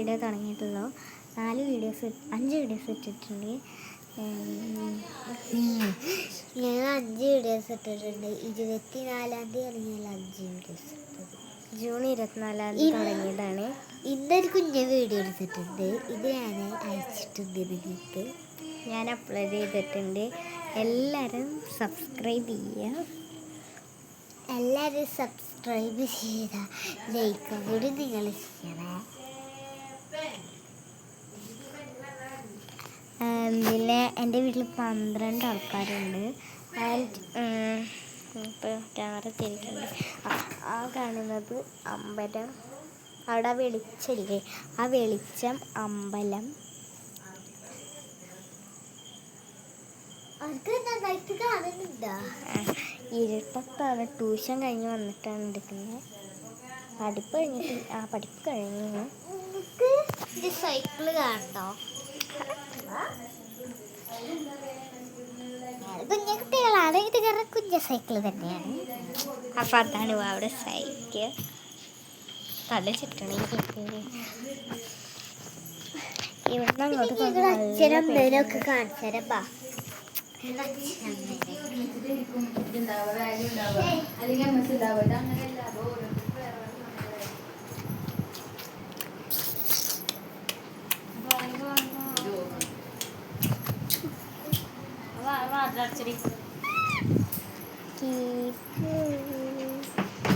Video തുടങ്ങിയിട്ടുള്ളൂ. 5 videos ഇട്ടിട്ടുണ്ട്. ഞങ്ങൾ 5 videos ഇട്ടിട്ടുണ്ട്. 24-ാം തീയതി ഇറങ്ങിയാൽ 5 വീഡിയോസ് ഇട്ടത്. ജൂൺ 24-ാം തീയതി തുടങ്ങിയതാണ്. ഇന്നൊരു കുഞ്ഞ വീഡിയോ എടുത്തിട്ടുണ്ട്. ഇത് ഞാൻ അയച്ചിട്ടുണ്ട് നിങ്ങൾക്ക്. ഞാൻ അപ്ലോഡ് ചെയ്തിട്ടുണ്ട്. എല്ലാവരും സബ്സ്ക്രൈബ് ചെയ്യുക. എല്ലാവരും സബ്സ്ക്രൈബ് ചെയ്ത ലൈക്കും കൂടി നിങ്ങൾ ചെയ്യണേ. പിന്നെ എൻ്റെ വീട്ടിൽ 12 ആൾക്കാരുണ്ട്. ഇപ്പോൾ ക്യാമറ തിരിക്കുന്നുണ്ട്. ആ കാണുന്നത് അമ്പലം. അവിടെ വെളിച്ചമില്ലേ, ആ വെളിച്ചം അമ്പലം. ഇരുട്ടത്താണ്. ട്യൂഷൻ കഴിഞ്ഞ് വന്നിട്ടാണ് എടുക്കുന്നത്. പഠിപ്പ് കഴിഞ്ഞു. സൈക്കിള് കാണട്ടോ. കുഞ്ഞുകുട്ടികളാണ്. ഇത് കാരണം കുഞ്ഞ സൈക്കിള് തന്നെയാണ്. അപ്പം അതാണ് അവിടെ സൈക്കിൾ തല ചുറ്റണെങ്കിൽ ഇവിടുന്ന് അങ്ങോട്ട് അച്ഛനമ്മേനൊക്കെ കാണിച്ചരപ്പാ. അച്ഛടി